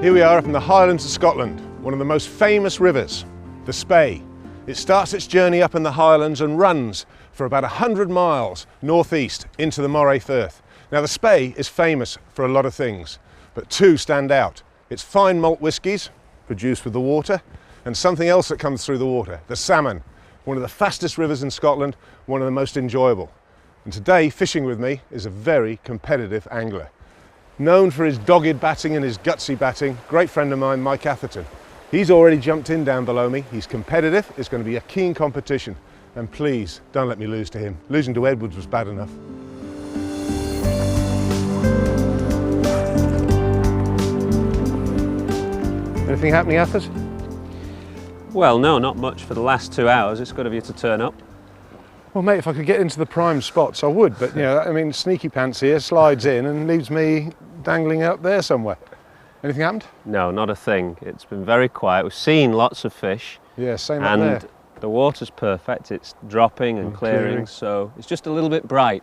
Here we are up in the Highlands of Scotland, one of the most famous rivers, the Spey. It starts its journey up in the Highlands and runs for about 100 miles northeast into the Moray Firth. Now the Spey is famous for a lot of things, but two stand out. It's fine malt whiskies produced with the water, and something else that comes through the water, the salmon. One of the fastest rivers in Scotland, one of the most enjoyable. And today, fishing with me is a very competitive angler. Known for his dogged batting and his gutsy batting, great friend of mine, Mike Atherton. He's already jumped in down below me. He's competitive, it's going to be a keen competition. And please, don't let me lose to him. Losing to Edwards was bad enough. Anything happening, Athers? Well, no, not much for the last 2 hours. It's good of you to turn up. Well, mate, if I could get into the prime spots, I would. But, you know, I mean, sneaky pants here, slides in and leaves me dangling up there somewhere. Anything happened? No, not a thing. It's been very quiet. We've seen lots of fish. Yeah, same up there. And the water's perfect. It's dropping and clearing, so it's just a little bit bright.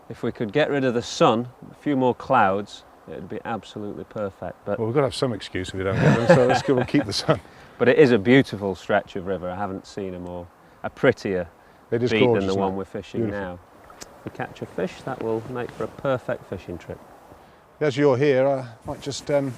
If we could get rid of the sun, a few more clouds, it'd be absolutely perfect. But well, we've got to have some excuse if we don't get them, so let's go and keep the sun. But it is a beautiful stretch of river. I haven't seen a prettier beat than the one we're fishing now. If we catch a fish, that will make for a perfect fishing trip. As you're here, I might just, no,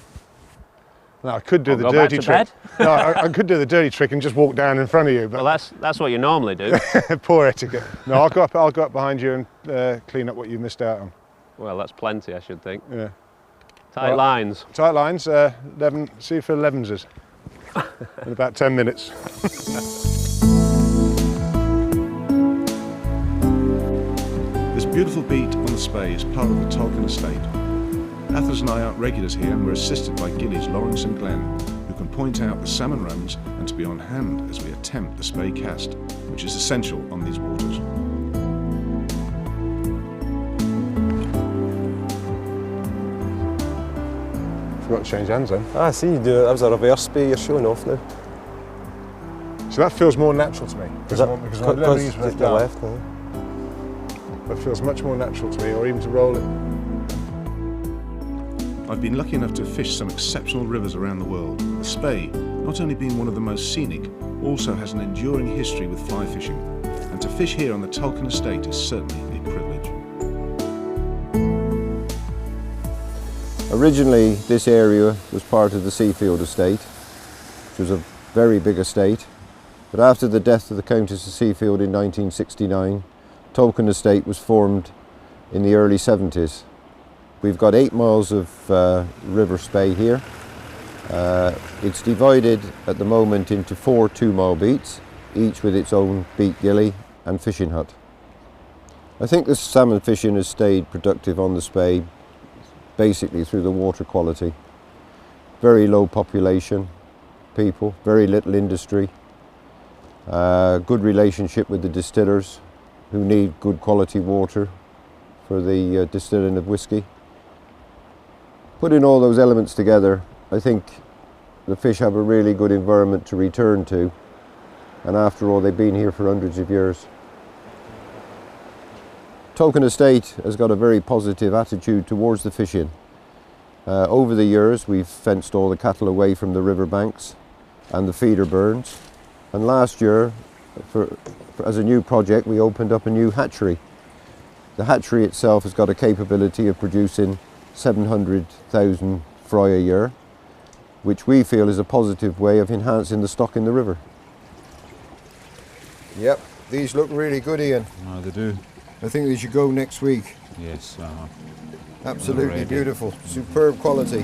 I could do the go dirty back to trick. No, I could do the dirty trick and just walk down in front of you. But well, that's what you normally do. poor etiquette. No, I'll go up behind you and clean up what you missed out on. Well, that's plenty, I should think. Yeah. Tight lines. Tight lines. 11. See you for 11s in about 10 minutes. This beautiful beat on the Spey is part of the Tulchan estate. Atherton and I aren't regulars here, and we're assisted by gillies Lawrence and Glenn, who can point out the salmon runs and to be on hand as we attempt the Spey cast, which is essential on these waters. Forgot to change hands then. I see you do it. That was a reverse Spey you're showing off now. So that feels more natural to me. Because the left now. That feels much more natural to me, or even to roll it. I've been lucky enough to fish some exceptional rivers around the world. The Spey, not only being one of the most scenic, also has an enduring history with fly fishing. And to fish here on the Tulchan estate is certainly a privilege. Originally, this area was part of the Seafield estate, which was a very big estate. But after the death of the Countess of Seafield in 1969, Tulchan estate was formed in the early 70s. We've got 8 miles of river Spey here. It's divided at the moment into 4 2-mile beats, each with its own beat gilly and fishing hut. I think the salmon fishing has stayed productive on the Spey basically through the water quality. Very low population people, very little industry, good relationship with the distillers who need good quality water for the distilling of whiskey. Putting all those elements together, I think the fish have a really good environment to return to, and after all, they've been here for hundreds of years. Tulchan estate has got a very positive attitude towards the fishing. Over the years, we've fenced all the cattle away from the riverbanks and the feeder burns, and last year, as a new project, we opened up a new hatchery. The hatchery itself has got a capability of producing 700,000 fry a year, which we feel is a positive way of enhancing the stock in the river. Yep, these look really good, Ian. No, they do. I think they should go next week. Yes. Absolutely beautiful, superb quality.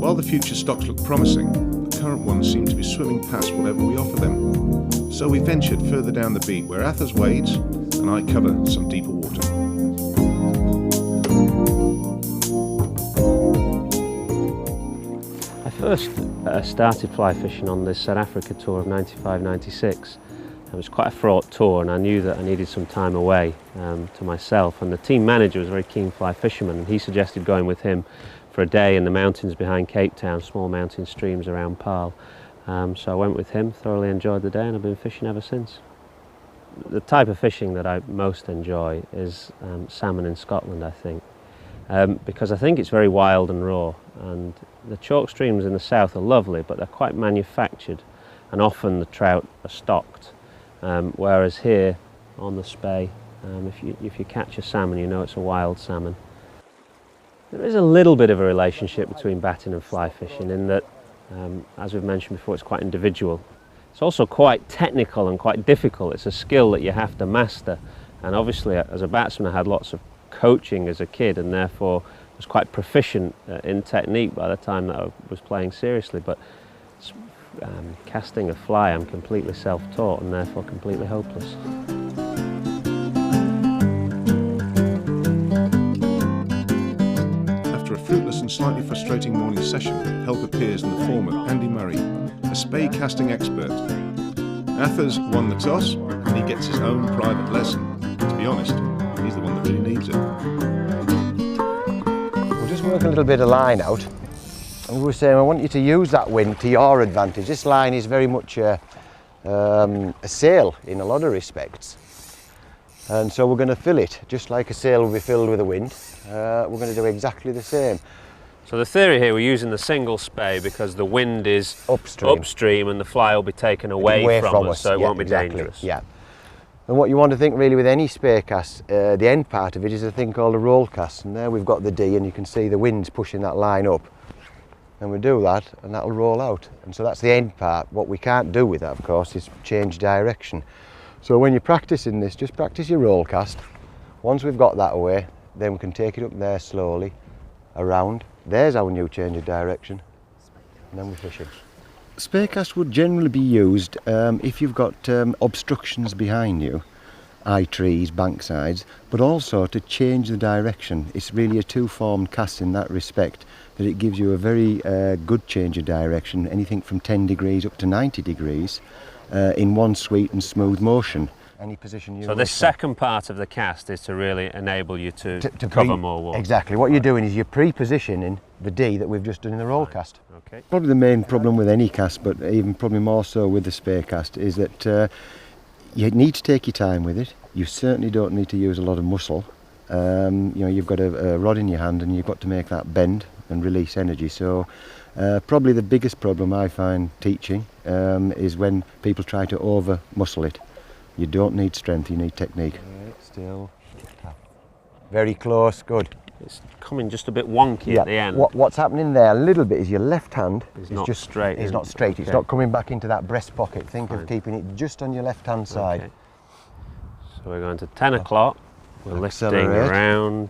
While the future stocks look promising, the current ones seem to be swimming past whatever we offer them. So we ventured further down the beat where Athers wades and I cover some deeper water. I first started fly fishing on this South Africa tour of 95-96. It was quite a fraught tour, and I knew that I needed some time away to myself, and the team manager was a very keen fly fisherman, and he suggested going with him for a day in the mountains behind Cape Town, small mountain streams around Paarl. So I went with him, thoroughly enjoyed the day, and I've been fishing ever since. The type of fishing that I most enjoy is salmon in Scotland, I think. because I think it's very wild and raw. And the chalk streams in the south are lovely, but they're quite manufactured, and often the trout are stocked. Whereas here on the Spey, if you catch a salmon, you know it's a wild salmon. There is a little bit of a relationship between batting and fly fishing in that, as we've mentioned before, it's quite individual. It's also quite technical and quite difficult. It's a skill that you have to master. And obviously, as a batsman, I had lots of coaching as a kid, and therefore was quite proficient in technique by the time that I was playing seriously. But casting a fly, I'm completely self-taught and therefore completely hopeless. After a fruitless and slightly frustrating morning session, help appears in the form of Andy Murray, a Spey casting expert. Athers won the toss, and he gets his own private lesson. To be honest, he's the one that really needs it. We'll just work a little bit of line out. And we were saying, I want you to use that wind to your advantage. This line is very much a sail in a lot of respects. And so we're going to fill it, just like a sail will be filled with a wind. We're going to do exactly the same. So the theory here, we're using the single Spey because the wind is upstream and the fly will be taken away from us, so it won't be dangerous. Yeah. And what you want to think really with any Spey cast, the end part of it is a thing called a roll cast. And there we've got the D, and you can see the wind's pushing that line up. And we do that, and that'll roll out. And so that's the end part. What we can't do with that, of course, is change direction. So when you're practicing this, just practice your roll cast. Once we've got that away, then we can take it up there slowly, around. There's our new change of direction, and then we're fishing. Spey cast would generally be used if you've got obstructions behind you, eye trees, bank sides, but also to change the direction. It's really a two-formed cast in that respect, that it gives you a very good change of direction, anything from 10 degrees up to 90 degrees, in one sweet and smooth motion. Any position you So this second part of the cast is to really enable you to cover more water. Exactly. What you're doing is you're pre-positioning the D that we've just done in the roll cast. Okay. Probably the main problem with any cast, but even probably more so with the Spey cast, is that you need to take your time with it. You certainly don't need to use a lot of muscle. You've got a rod in your hand and you've got to make that bend and release energy. So probably the biggest problem I find teaching is when people try to over muscle it. You don't need strength, you need technique. Right, still. Very close, good. It's coming just a bit wonky at the end. What's happening there a little bit is your left hand is not just straight. It's not straight. Okay. It's not coming back into that breast pocket. Think of keeping it just on your left hand side. Okay. So we're going to 10 o'clock. We're lifting around.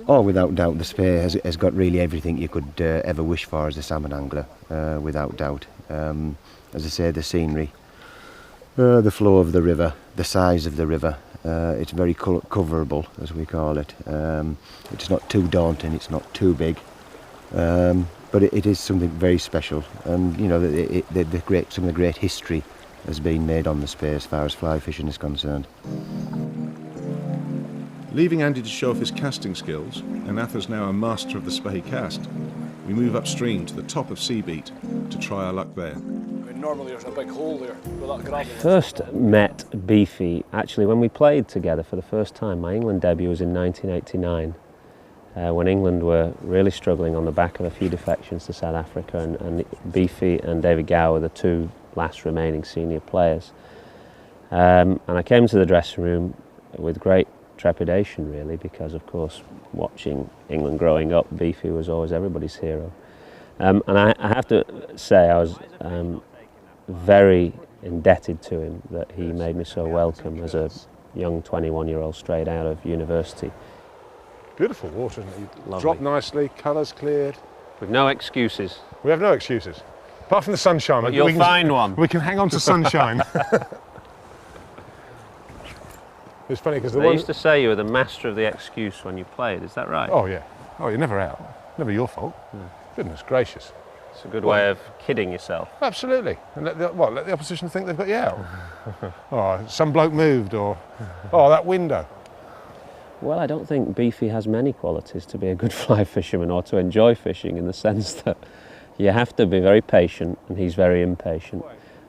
Oh, without doubt, the Spey has got really everything you could ever wish for as a salmon angler, without doubt. As I say, the scenery, the flow of the river, the size of the river. It's very coverable, as we call it. It's not too daunting, it's not too big, but it is something very special. And you know, some of the great history has been made on the Spey as far as fly fishing is concerned. Leaving Andy to show off his casting skills, and Ather's now a master of the Spey cast, we move upstream to the top of Seabeat to try our luck there. Normally there's a big hole there. I first met Beefy actually when we played together for the first time. My England debut was in 1989, when England were really struggling on the back of a few defections to South Africa, and Beefy and David Gower were the two last remaining senior players. And I came to the dressing room with great trepidation, really, because of course watching England growing up, Beefy was always everybody's hero. And I have to say I was very indebted to him that he made me so welcome as a young 21-year-old straight out of university. Beautiful water, isn't it? Lovely. Dropped nicely, colours cleared. With no excuses. We have no excuses. Apart from the sunshine. But you'll find one. We can hang on to sunshine. It's funny because they used to say you were the master of the excuse when you played, is that right? Oh yeah. Oh, you're never out. Never your fault. No. Goodness gracious. It's a good way of kidding yourself. Absolutely. And let the opposition think they've got you out. Oh, some bloke moved, or oh, that window. Well, I don't think Beefy has many qualities to be a good fly fisherman or to enjoy fishing, in the sense that you have to be very patient and he's very impatient.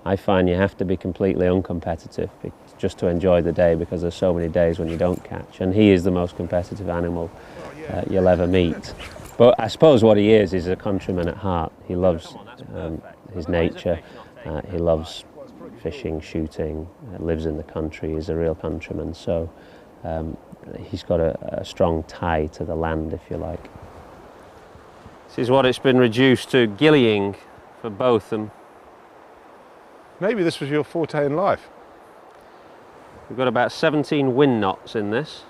I find you have to be completely uncompetitive just to enjoy the day, because there's so many days when you don't catch, and he is the most competitive animal you'll ever meet. But I suppose what he is a countryman at heart. He loves his nature, he loves fishing, shooting, lives in the country, he's a real countryman, so he's got a strong tie to the land, if you like. This is what it's been reduced to, gillying for Botham. Maybe this was your forte in life. We've got about 17 wind knots in this.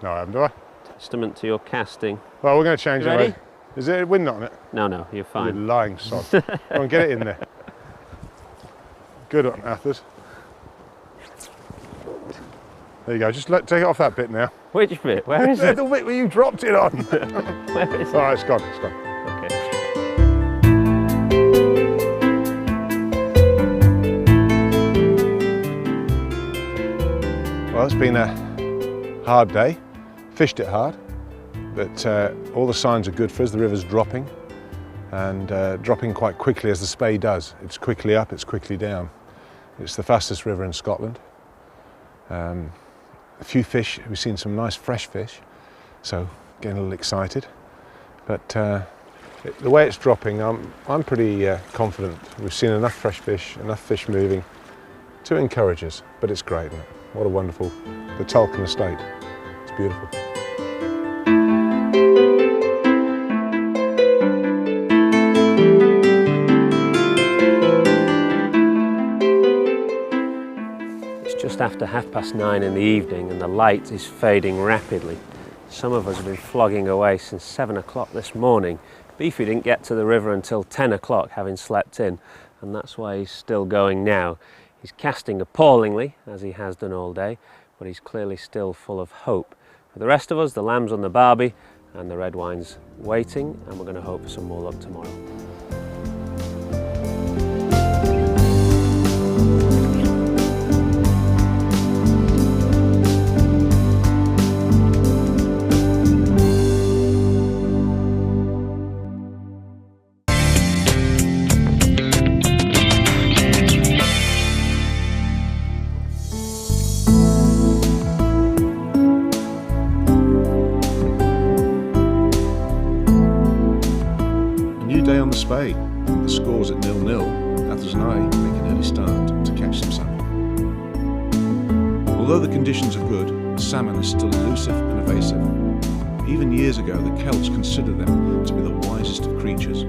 No, I haven't, do I? Testament to your casting. Well, we're going to change it. Ready? Is there a wind knot on it? No, you're You fine. lying sod. Go on, get it in there. Good on, Atherton. There you go, just take it off that bit now. Which bit? Where is it? The bit where you dropped it on. Where is it? All right, it's gone, it's gone. Okay. Well, it's been a hard day. Fished it hard, but all the signs are good for us. The river's dropping, and dropping quite quickly as the Spey does. It's quickly up, it's quickly down. It's the fastest river in Scotland. A few fish, we've seen some nice fresh fish, so getting a little excited. But the way it's dropping, I'm pretty confident. We've seen enough fresh fish, enough fish moving to encourage us, but it's great, isn't it? What a wonderful, the Tulchan estate. It's beautiful. Just after 9:30 in the evening, and the light is fading rapidly. Some of us have been flogging away since 7 o'clock this morning. Beefy didn't get to the river until 10 o'clock, having slept in, and that's why he's still going now. He's casting appallingly, as he has done all day, but he's clearly still full of hope. For the rest of us, the lamb's on the barbie and the red wine's waiting, and we're going to hope for some more luck tomorrow. Day on the Spey, with the scores at 0-0, Atherton and I make an early start to catch some salmon. Although the conditions are good, the salmon are still elusive and evasive. Even years ago, the Celts considered them to be the wisest of creatures.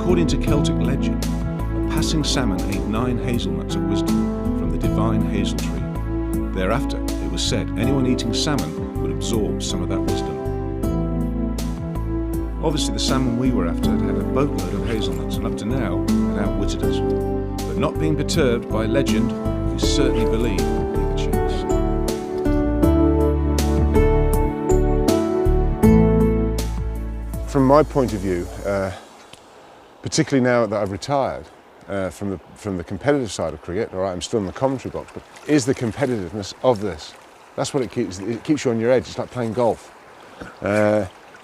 According to Celtic legend, a passing salmon ate 9 hazelnuts of wisdom from the divine hazel tree. Thereafter, it was said anyone eating salmon would absorb some of that wisdom. Obviously the salmon we were after had a boatload of hazelnuts, and up to now had outwitted us. But not being perturbed by legend, we certainly believe we have a chance. From my point of view, particularly now that I've retired from the competitive side of cricket, all right, I'm still in the commentary box, but is the competitiveness of this. That's what it keeps you on your edge. It's like playing golf.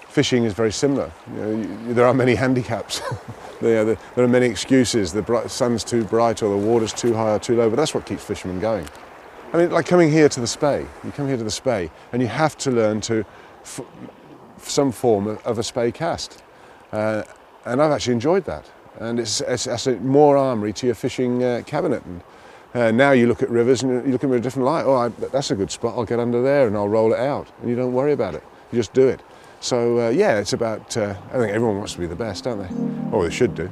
Fishing is very similar. You know, there are many handicaps. There are many excuses. The sun's too bright, or the water's too high or too low, but that's what keeps fishermen going. I mean, like coming here to the Spey. You come here to the Spey, and you have to learn to some form of a Spey cast. And I've actually enjoyed that. And it's more armoury to your fishing cabinet. And now you look at rivers and you look at them in a different light. Oh, that's a good spot. I'll get under there and I'll roll it out. And you don't worry about it. You just do it. So yeah, it's about, I think everyone wants to be the best, don't they? Or they should do.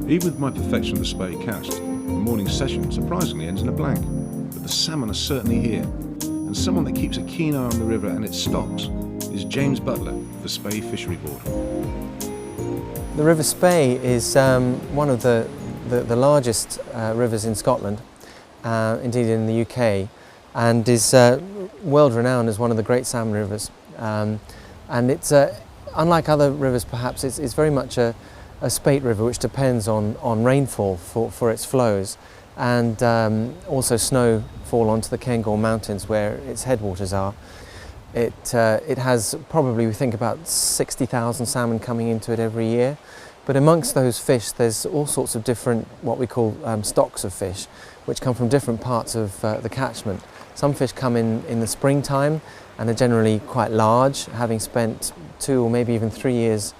Even with my perfection of the Spey cast, the morning session surprisingly ends in a blank. But the salmon are certainly here. And someone that keeps a keen eye on the river and its stocks is James Butler of the Spey Fishery Board. The River Spey is one of the largest rivers in Scotland, indeed in the UK, and is world renowned as one of the great salmon rivers. And it's, unlike other rivers perhaps, it's very much a spate river which depends on rainfall for its flows, and also snowfall onto the Cairngorm Mountains where its headwaters are. It has probably, we think, about 60,000 salmon coming into it every year, But amongst those fish, there's all sorts of different, what we call stocks of fish, which come from different parts of the catchment. Some fish come in the springtime and are generally quite large, having spent 2 or maybe even 3 years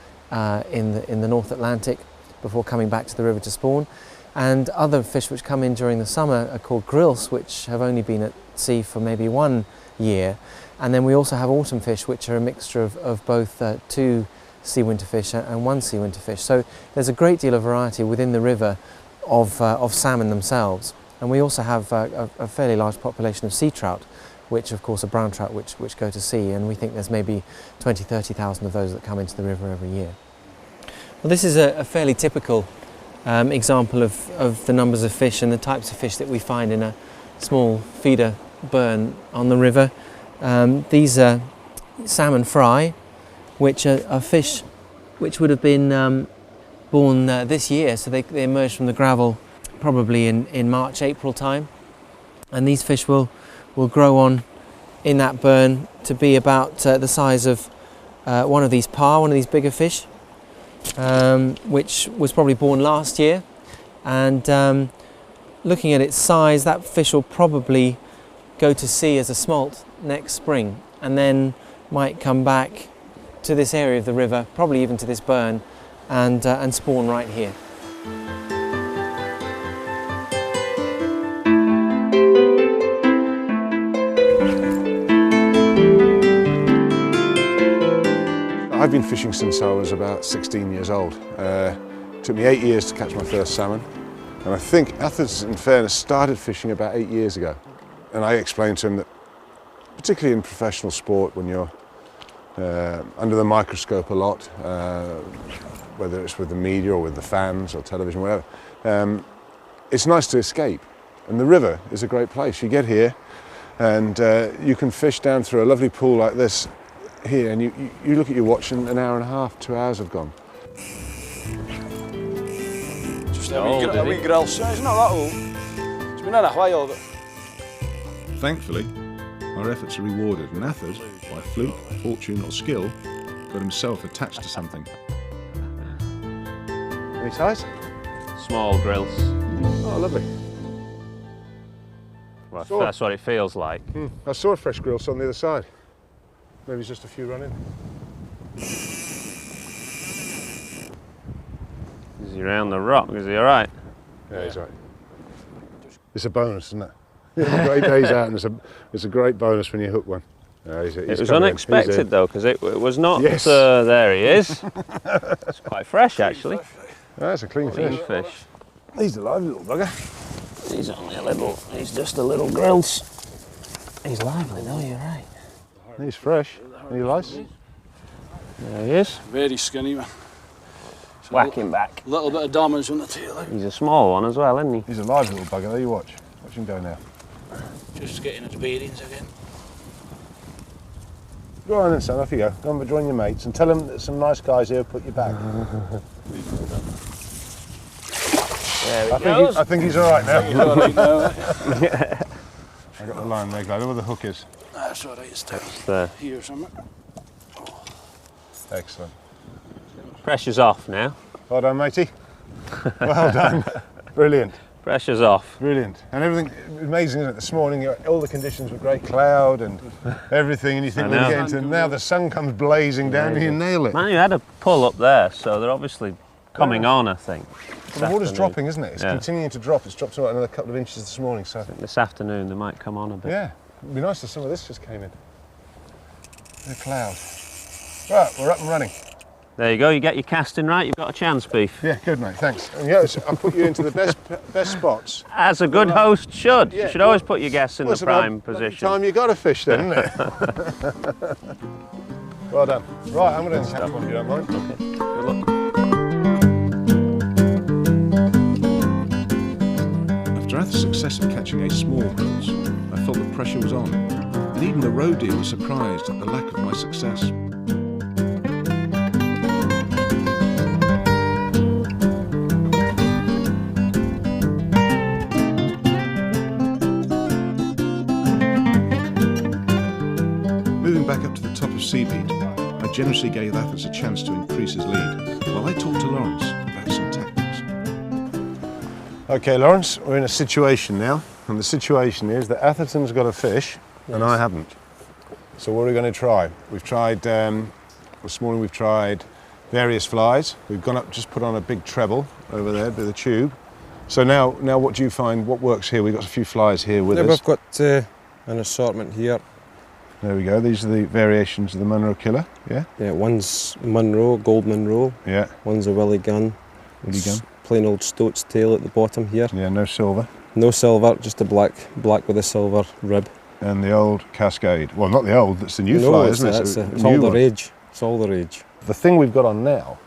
in the North Atlantic before coming back to the river to spawn. And other fish which come in during the summer are called grilse, which have only been at sea for maybe 1 year. And then we also have autumn fish, which are a mixture of both 2 sea winter fish and 1 sea winter fish. So there's a great deal of variety within the river of salmon themselves. And we also have a fairly large population of sea trout, which of course are brown trout which go to sea, and we think there's maybe 20,000–30,000 of those that come into the river every year. Well, this is a fairly typical example of the numbers of fish and the types of fish that we find in a small feeder burn on the river. These are salmon fry, which are fish which would have been born this year, so they emerged from the gravel probably in March, April time, and these fish will grow on in that burn to be about the size of one of these bigger fish, which was probably born last year. And looking at its size, that fish will probably go to sea as a smolt next spring, and then might come back to this area of the river, probably even to this burn, and spawn right here. I've been fishing since I was about 16 years old. It took me 8 years to catch my first salmon, and I think Atherton, in fairness, started fishing about 8 years ago. And I explained to him that, particularly in professional sport, when you're under the microscope a lot, whether it's with the media or with the fans or television, whatever, it's nice to escape. And the river is a great place. You get here and you can fish down through a lovely pool like this here, and you look at your watch and an hour and a half, 2 hours have gone. Just a wee grill, so it's not that old. It's been in a while, but... Thankfully, our efforts are rewarded, and Atherton, by fluke, fortune or skill, got himself attached to something. Any size? Small grills. Oh, lovely. Well, that's what it feels like. I saw a fresh grilse on the other side. Maybe it's just a few running. Is he around the rock? Is he all right? Yeah, he's all right. It's a bonus, isn't it? Great days out, and it's a great bonus when you hook one. He's it was unexpected though, because it was not. Yes. There he is. It's quite fresh actually. That's a clean fish. He's a lively little bugger. He's only a little. He's just a little grilse. He's lively though. You're right. He's fresh. Any lice? There he is. Very skinny, man. Whack him back. A little bit of damage on the tail. He's a small one as well, isn't he? He's a lively little bugger. There you watch. Watch him go now. Just getting his bearings again. Go on then, son. Off you go. Go and join your mates and tell them that some nice guys here put you back. I think he's all right now. He's all right now. I got the line there, glad. Where the hook is. That's all right. It's down there. Here somewhere. Excellent. Pressure's off now. Well done, matey. Well done. Brilliant. Pressure's off. Brilliant. And everything, amazing, isn't it? This morning, all the conditions were great, cloud and everything, and you think, we're getting to, now the sun comes blazing down and you nail it. Man, you had a pull up there, so they're obviously coming on, I think. Well, the water's dropping, isn't it? It's continuing to drop. It's dropped about another couple of inches this morning, so. This afternoon they might come on a bit. Yeah, it'd be nice if some of this just came in. The cloud. Right, we're up and running. There you go, you get your casting right, you've got a chance, Beef. Yeah, good mate, thanks. And yes, I'll put you into the best spots. As a good host should. Yeah, you should always put your guests in the prime position. Time you got to fish then, isn't it? Well done. Right, I'm going to catch one if you don't mind. Okay, good luck. After Atherton's success of catching a small grilse, I felt the pressure was on, and even the road dealer was surprised at the lack of my success. Moving back up to the top of Seabeat, I generously gave Atherton a chance to increase his lead, while I talked to Lawrence about some tactics. Okay, Lawrence, we're in a situation now, and the situation is that Atherton's got a fish, and I haven't. So what are we going to try? We've tried, this morning we've tried various flies. We've gone up, just put on a big treble over there with a tube. So now what do you find, what works here? We've got a few flies here with us. We've got an assortment here. There we go, these are the variations of the Munro killer, yeah? Yeah, one's Munro, gold Munro. Yeah. One's a Willie gun. Willie gun. Plain old stoat's tail at the bottom here. Yeah, no silver. No silver, just a black with a silver rib. And the old Cascade. Well, not the old, that's the new fly, isn't it? It's all the rage. It's all the rage. The thing we've got on now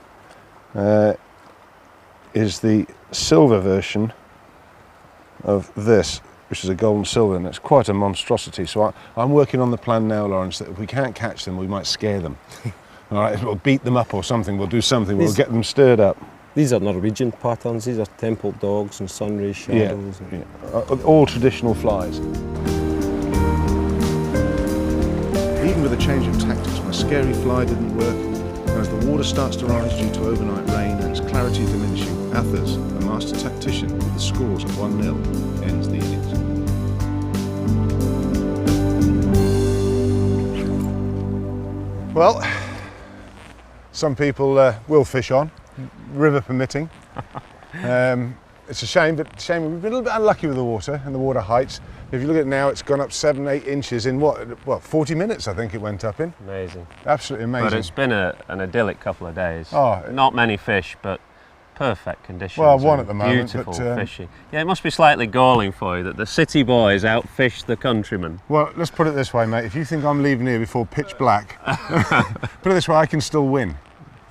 is the silver version of this, which is a gold and silver, and it's quite a monstrosity. So I'm working on the plan now, Lawrence, that if we can't catch them, we might scare them. All right, we'll beat them up or something, we'll do something, we'll get them stirred up. These are Norwegian patterns, these are temple dogs and sunray shadows. Yeah, all traditional flies. Even with a change of tactics, my scary fly didn't work, and as the water starts to rise due to overnight rain and its clarity diminishing, Athers, the master tactician with the scores at 1-0, ends the innings. Well, some people will fish on, river permitting. It's a shame, but we've been a little bit unlucky with the water and the water heights. If you look at it now, it's gone up 7-8 inches in what 40 minutes I think it went up in. Amazing. Absolutely amazing. But it's been an idyllic couple of days. Oh, not many fish, but perfect conditions. Well, one at the moment. Beautiful fishing. Yeah, it must be slightly galling for you that the city boys outfish the countrymen. Well, let's put it this way, mate. If you think I'm leaving here before pitch black, put it this way, I can still win.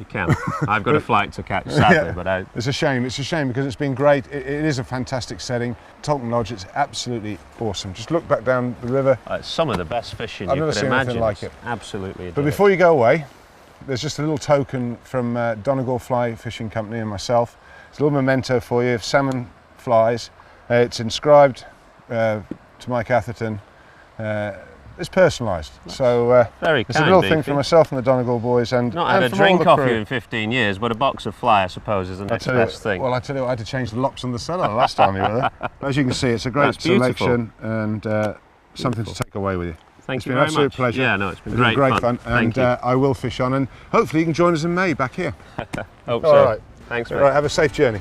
You can. I've got a flight to catch, sadly, but It's a shame. It's a shame because it's been great. It is a fantastic setting. Tulchan Lodge, it's absolutely awesome. Just look back down the river. It's some of the best fishing I've you never could seen imagine. anything like it. Absolutely. But before you go away, there's just a little token from Donegal Fly Fishing Company and myself. It's a little memento for you of salmon flies. It's inscribed to Mike Atherton. It's personalised, so very it's a little thing for myself and the Donegal boys, and not had a drink off you in 15 years, but a box of fly, I suppose, is the next best thing. Well, I tell you what, I had to change the locks on the cellar last time you were there. As you can see, it's a great selection and something to take away with you. Thank you very much. It's been an absolute pleasure. Yeah, no, it's been great fun. And I will fish on, and hopefully you can join us in May back here. Hope All so. right. Thanks, mate. All right, have a safe journey.